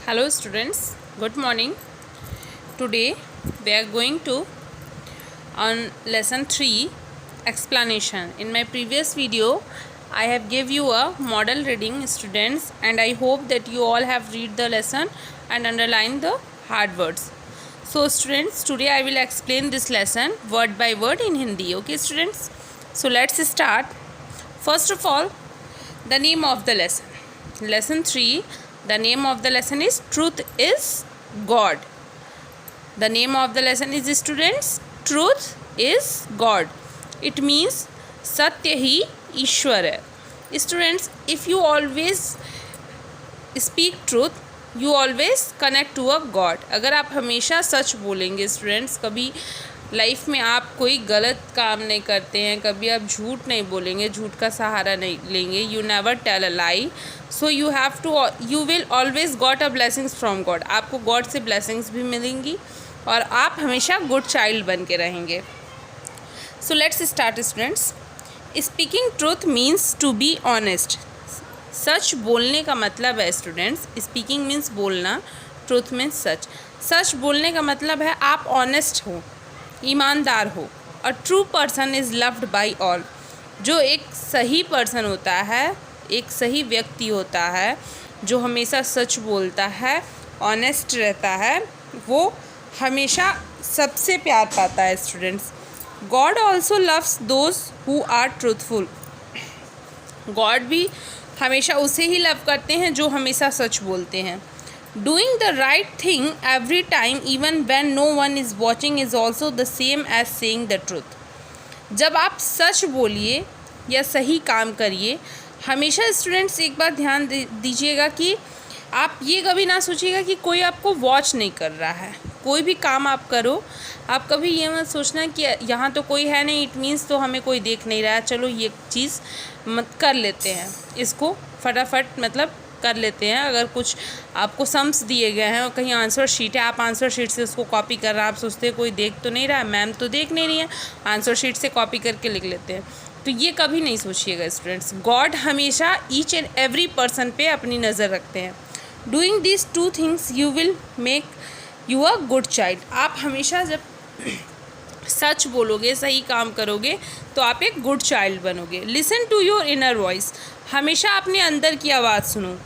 Hello students, good morning. Today we are going to on lesson 3 explanation. In my previous video I have give you a model reading students, and I hope that you all have read the lesson and underline the hard words. So students, today I will explain this lesson word by word in Hindi. Okay students, so let's start. First of all, the name of the lesson. Lesson 3, the name of the lesson is Truth is God. The name of the lesson is, students, Truth is God. It means सत्य ही ईश्वर है. Students, if you always speak truth, you always connect to a God. अगर आप हमेशा सच बोलेंगे students, कभी life में आप कोई गलत काम नहीं करते हैं, कभी आप झूठ नहीं बोलेंगे, झूठ का सहारा नहीं लेंगे, you never tell a lie, so you will always got a blessings from God. आपको गॉड से ब्लेसिंग्स भी मिलेंगी और आप हमेशा गुड चाइल्ड बन के रहेंगे. So let's start students. Speaking truth means to be honest. सच बोलने का मतलब है स्टूडेंट्स, स्पीकिंग मीन्स बोलना, ट्रूथ मीन्स सच. सच बोलने का मतलब है आप ऑनेस्ट हो, ईमानदार हो. A true person is loved by all. जो एक सही पर्सन होता है, एक सही व्यक्ति होता है, जो हमेशा सच बोलता है, ऑनेस्ट रहता है, वो हमेशा सबसे प्यार पाता है students. God also loves those who are truthful. God भी हमेशा उसे ही लव करते हैं जो हमेशा सच बोलते हैं. Doing the right thing every time even when no one is watching is also the same as saying the truth. जब आप सच बोलिए या सही काम करिए, हमेशा स्टूडेंट्स एक बात ध्यान दीजिएगा कि आप ये कभी ना सोचिएगा कि कोई आपको वॉच नहीं कर रहा है. कोई भी काम आप करो, आप कभी ये मत सोचना कि यहाँ तो कोई है नहीं, इट मीन्स तो हमें कोई देख नहीं रहा है, चलो ये चीज़ मत कर लेते हैं, इसको फटाफट मतलब कर लेते हैं. अगर कुछ आपको सम्स दिए गए हैं और कहीं आंसर शीट है, आप आंसर शीट से उसको कॉपी कर रहे हैं, आप सोचते हैं कोई देख तो नहीं रहा है, मैम तो देख नहीं रही है, आंसर शीट से कॉपी करके लिख लेते हैं. तो ये कभी नहीं सोचिएगा स्टूडेंट्स. गॉड हमेशा ईच एंड एवरी पर्सन पे अपनी नज़र रखते हैं. Doing this two things you will make you a good child. आप हमेशा जब सच बोलोगे, सही काम करोगे, तो आप एक गुड चाइल्ड बनोगे. Listen to your inner voice. हमेशा अपने अंदर की आवाज़ सुनो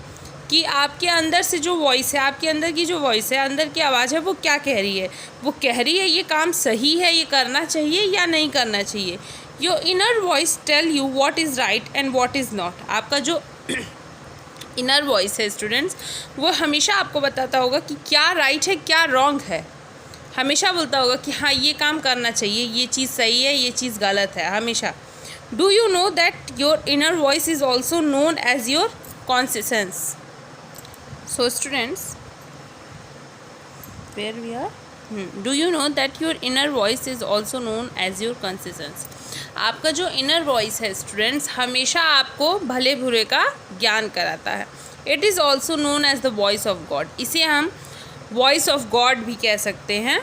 कि आपके अंदर से जो वॉइस है, आपके अंदर की जो वॉइस है, अंदर की आवाज़ है, वो क्या कह रही है. वो कह रही है ये काम सही है, ये करना चाहिए या नहीं करना चाहिए. Your inner voice tell you what is right and what is not. आपका जो इनर वॉइस है स्टूडेंट्स, वो हमेशा आपको बताता होगा कि क्या राइट है, क्या रॉन्ग है. हमेशा बोलता होगा कि हाँ ये काम करना चाहिए, ये चीज़ सही है, ये चीज़ गलत है, हमेशा. Do you know that your inner voice is also known as your conscious. So students, where we are? Do you know that your inner voice is also known as your conscience? आपका जो inner voice है students, हमेशा आपको भले बुरे का ज्ञान कराता है. It is also known as the voice of God. इसे हम voice of God भी कह सकते हैं.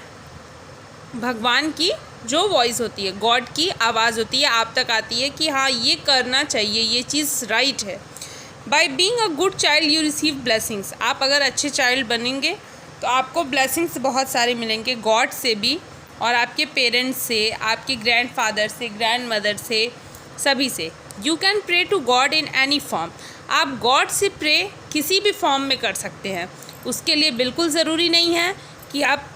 भगवान की जो वॉइस होती है, गॉड की आवाज़ होती है, आप तक आती है कि हाँ ये करना चाहिए, ये चीज़ राइट है. By being a good child you receive blessings. आप अगर अच्छे चाइल्ड बनेंगे तो आपको ब्लेसिंग्स बहुत सारे मिलेंगे, गॉड से भी और आपके पेरेंट्स से, आपके ग्रैंड फादर से, ग्रैंड मदर से, सभी से. You can pray to God in any form. आप गॉड से प्रे किसी भी फॉर्म में कर सकते हैं. उसके लिए बिल्कुल ज़रूरी नहीं है कि आप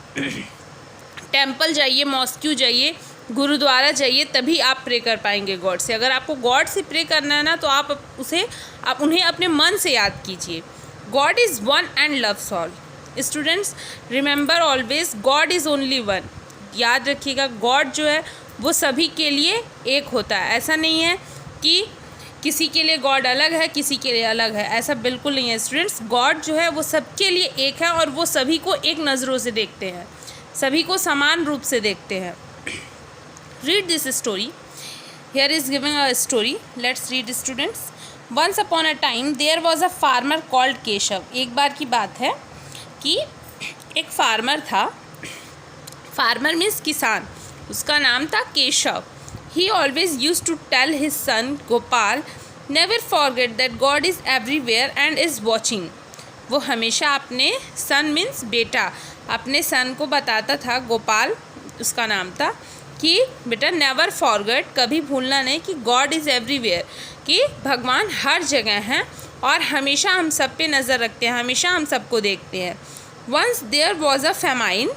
टेम्पल जाइए, मॉस्क्यू जाइए, गुरुद्वारा जाइए, तभी आप प्रे कर पाएंगे गॉड से. अगर आपको गॉड से प्रे करना है ना, तो आप उन्हें अपने मन से याद कीजिए. God is one and loves all. Students, remember always God is only one. याद रखिएगा, गॉड जो है वो सभी के लिए एक होता है. ऐसा नहीं है कि किसी के लिए गॉड अलग है, किसी के लिए अलग है, ऐसा बिल्कुल नहीं है स्टूडेंट्स. गॉड जो है वो सबके लिए एक है और वो सभी को एक नज़रों से देखते हैं, सभी को समान रूप से देखते हैं. Read this story. Here is giving a story. Let's read students. Once upon a time there was a farmer called Keshav. एक बार की बात है कि एक फार्मर था. फार्मर मीन्स किसान. उसका नाम था Keshav. He always used to tell his son Gopal, never forget that God is everywhere and is watching. वो हमेशा अपने सन मीन्स बेटा, अपने सन को बताता था, गोपाल उसका नाम था, कि बेटा नेवर फॉरगेट, कभी भूलना नहीं कि गॉड इज़ एवरीवेयर, कि भगवान हर जगह हैं और हमेशा हम सब पे नज़र रखते हैं, हमेशा हम सबको देखते हैं। Once there was a famine,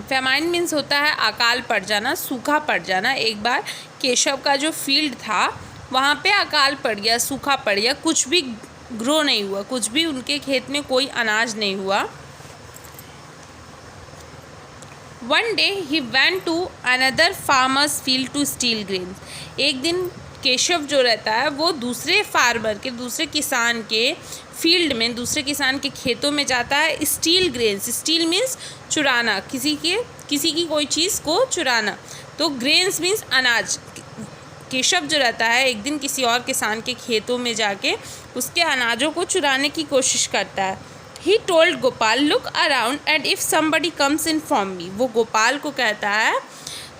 famine means होता है अकाल पड़ जाना, सूखा पड़ जाना। एक बार केशव का जो फील्ड था वहाँ पे अकाल पड़ गया, सूखा पड़ गया, कुछ भी ग्रो नहीं हुआ, कुछ भी उनके खेत में कोई अनाज नहीं हुआ। One day he went to another farmers field to steal grain, एक दिन केशव जो रहता है वो दूसरे फार्मर के, दूसरे किसान के फील्ड में, दूसरे किसान के खेतों में जाता है स्टील ग्रेन्स। स्टील मीन्स चुराना, किसी की कोई चीज़ को चुराना, तो ग्रेन्स मीन्स अनाज। केशव जो रहता है एक दिन किसी और किसान के खेतों में जाके उसके अनाजों को चुराने की कोशिश करता है। He told Gopal look around and if somebody comes inform मी, वो गोपाल को कहता है,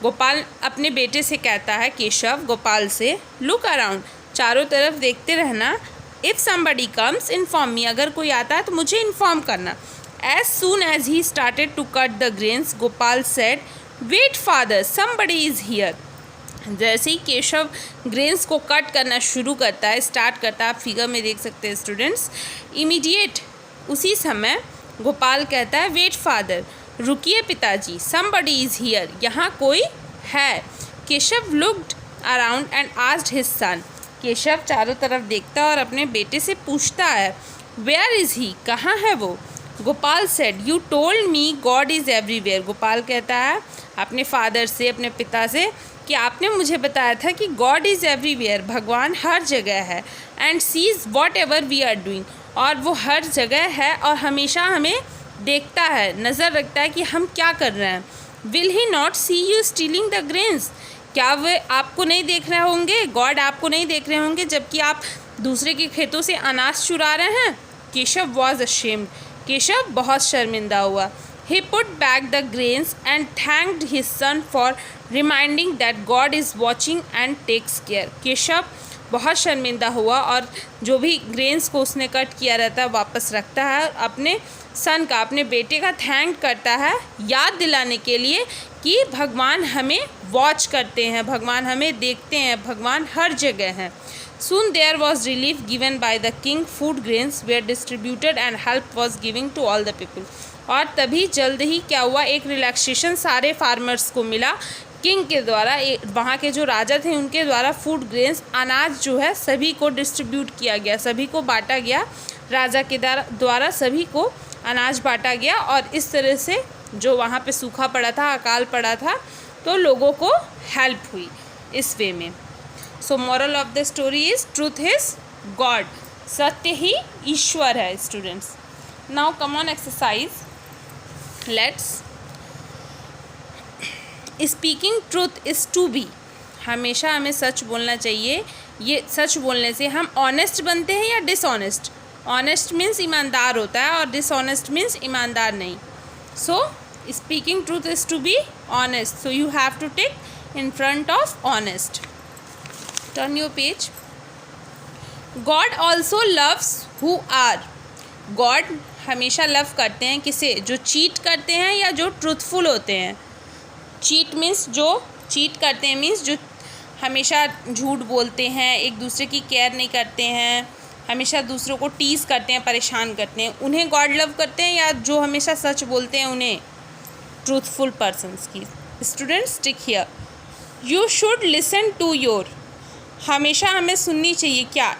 गोपाल अपने बेटे से कहता है, केशव गोपाल से, लुक अराउंड, चारों तरफ देखते रहना, if somebody comes inform me, अगर कोई आता है तो मुझे इन्फॉर्म करना। As soon as he started to cut the grains Gopal said wait father somebody is here, जैसे ही केशव ग्रेन्स को कट करना शुरू करता है, स्टार्ट करता है, आप फिगर में देख सकते हैं स्टूडेंट्स, इमीडिएट उसी समय गोपाल कहता है वेट फादर, रुकिए पिताजी, समबडी इज़ हियर, यहाँ कोई है। Keshav looked around and asked his son, Keshav चारों तरफ देखता और अपने बेटे से पूछता है वेयर इज़ ही, कहाँ है वो। Gopal said you told me God is everywhere, Gopal कहता है अपने फादर से, अपने पिता से, कि आपने मुझे बताया था कि गॉड इज़ एवरीवेयर, भगवान हर जगह है, and sees whatever we are doing, और वो हर जगह है और हमेशा हमें देखता है, नज़र रखता है कि हम क्या कर रहे हैं। Will he not see you stealing the grains, क्या वे आपको नहीं देख रहे होंगे, गॉड आपको नहीं देख रहे होंगे जबकि आप दूसरे के खेतों से अनाज चुरा रहे हैं। केशव वॉज अशेम्ड, केशव बहुत शर्मिंदा हुआ। He put back the grains and thanked his son for reminding that God is watching and takes care. Keshav बहुत शर्मिंदा हुआ और जो भी ग्रेन्स को उसने कट किया रहता है वापस रखता है, अपने सन का, अपने बेटे का थैंक करता है, याद दिलाने के लिए कि भगवान हमें वॉच करते हैं, भगवान हमें देखते हैं, भगवान हर जगह हैं। Soon there was relief given by the king, food grains were distributed and help was given to all the people. और तभी जल्द ही क्या हुआ, एक रिलैक्सेशन सारे फार्मर्स को मिला किंग के द्वारा, वहाँ के जो राजा थे उनके द्वारा फूड ग्रेन्स, अनाज जो है सभी को डिस्ट्रीब्यूट किया गया, सभी को बांटा गया, राजा के द्वारा सभी को अनाज बांटा गया और इस तरह से जो वहाँ पे सूखा पड़ा था, अकाल पड़ा था, तो लोगों को हेल्प हुई इस वे में। So moral of the story is truth is God, सत्य ही ईश्वर है students. Now come on exercise, let's speaking truth is to be, हमेशा हमें सच बोलना चाहिए। ये सच बोलने से हम ऑनेस्ट बनते हैं या डिसऑनेस्ट? ऑनेस्ट मीन्स ईमानदार होता है और डिसऑनेस्ट मीन्स ईमानदार नहीं। So speaking truth is to be honest, so you have to tick in front of honest. Turn your page. God also loves who are, God हमेशा लव करते हैं किसे? जो चीट करते हैं या जो ट्रूथफुल होते हैं। चीट मीन्स जो चीट करते हैं, मीन्स जो हमेशा झूठ बोलते हैं, एक दूसरे की केयर नहीं करते हैं, हमेशा दूसरों को टीज़ करते हैं, परेशान करते हैं, उन्हें गॉड लव करते हैं, या जो हमेशा सच बोलते हैं उन्हें? ट्रूथफुल पर्सन्स की। Students tick here, you should listen to your, हमेशा हमें सुननी चाहिए क्या?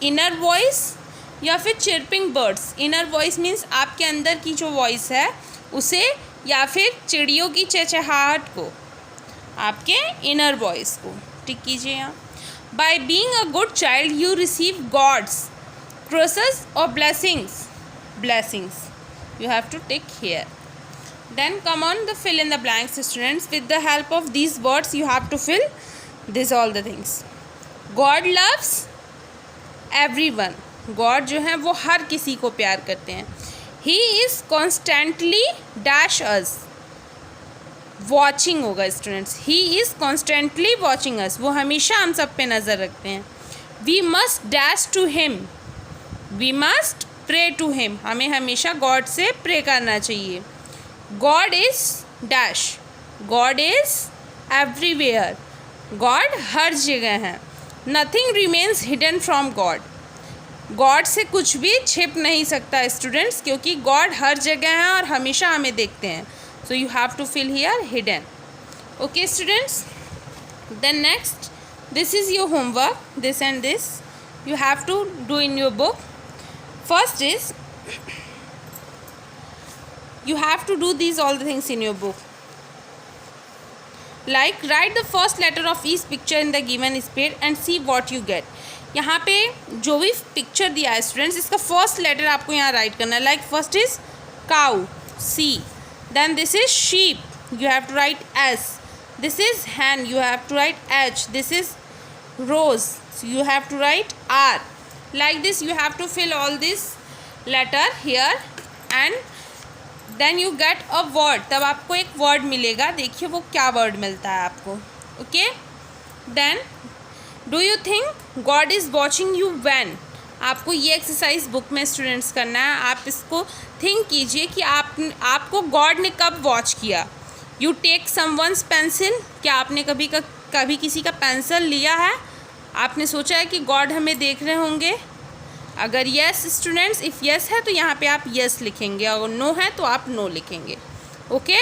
इनर वॉइस या फिर chirping birds. Inner voice means आपके अंदर की जो वॉइस है उसे, या फिर चिड़ियों की चहचहाहट को, आपके इनर वॉइस को। टिक कीजिए यहाँ। By being a good child you receive God's curses or blessings, you have to tick here. Then come on the fill in the blanks students. With the help of these words you have to fill this all the things. God loves everyone, God जो है वो हर किसी को प्यार करते हैं। He is constantly dash us, watching होगा students, he is constantly watching us, वो हमेशा हम सब पे नज़र रखते हैं। We must dash to him, we must pray to him, हमें हमेशा गॉड से प्रे करना चाहिए. God is dash, God is everywhere, God हर जगह है. Nothing remains hidden from God, God से कुछ भी छिप नहीं सकता स्टूडेंट्स, क्योंकि गॉड हर जगह है और हमेशा हमें देखते हैं. So you have to fill here hidden. Okay students, then next, this is your homework, this and this you have to do in your book. First is you have to do these all the things in your book, like write the first letter of each picture in the given space and see what you get. यहाँ पे जो भी picture दिया है students, इसका first letter आपको यहाँ write करना है. Like first is cow, C. Then this is sheep, you have to write S. This is hen, you have to write H. This is rose, so you have to write R. Like this you have to fill all this letter here and then you get a word. तब आपको एक word मिलेगा, देखिए वो क्या word मिलता है आपको. Okay, then do you think God is watching you when? आपको ये एक्सरसाइज बुक में स्टूडेंट्स करना है. आप इसको थिंक कीजिए कि आपको गॉड ने कब वॉच किया. यू टेक समवन्स पेंसिल, क्या आपने कभी किसी का पेंसिल लिया है? आपने सोचा है कि गॉड हमें देख रहे होंगे? अगर यस स्टूडेंट्स, इफ़ यस है तो यहाँ पे आप यस लिखेंगे, अगर नो है तो आप नो लिखेंगे. Okay,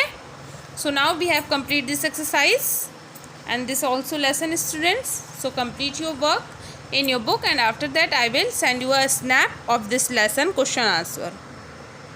so now we have complete this exercise and this also lesson students. So complete your work in your book and after that I will send you a snap of this lesson question answer.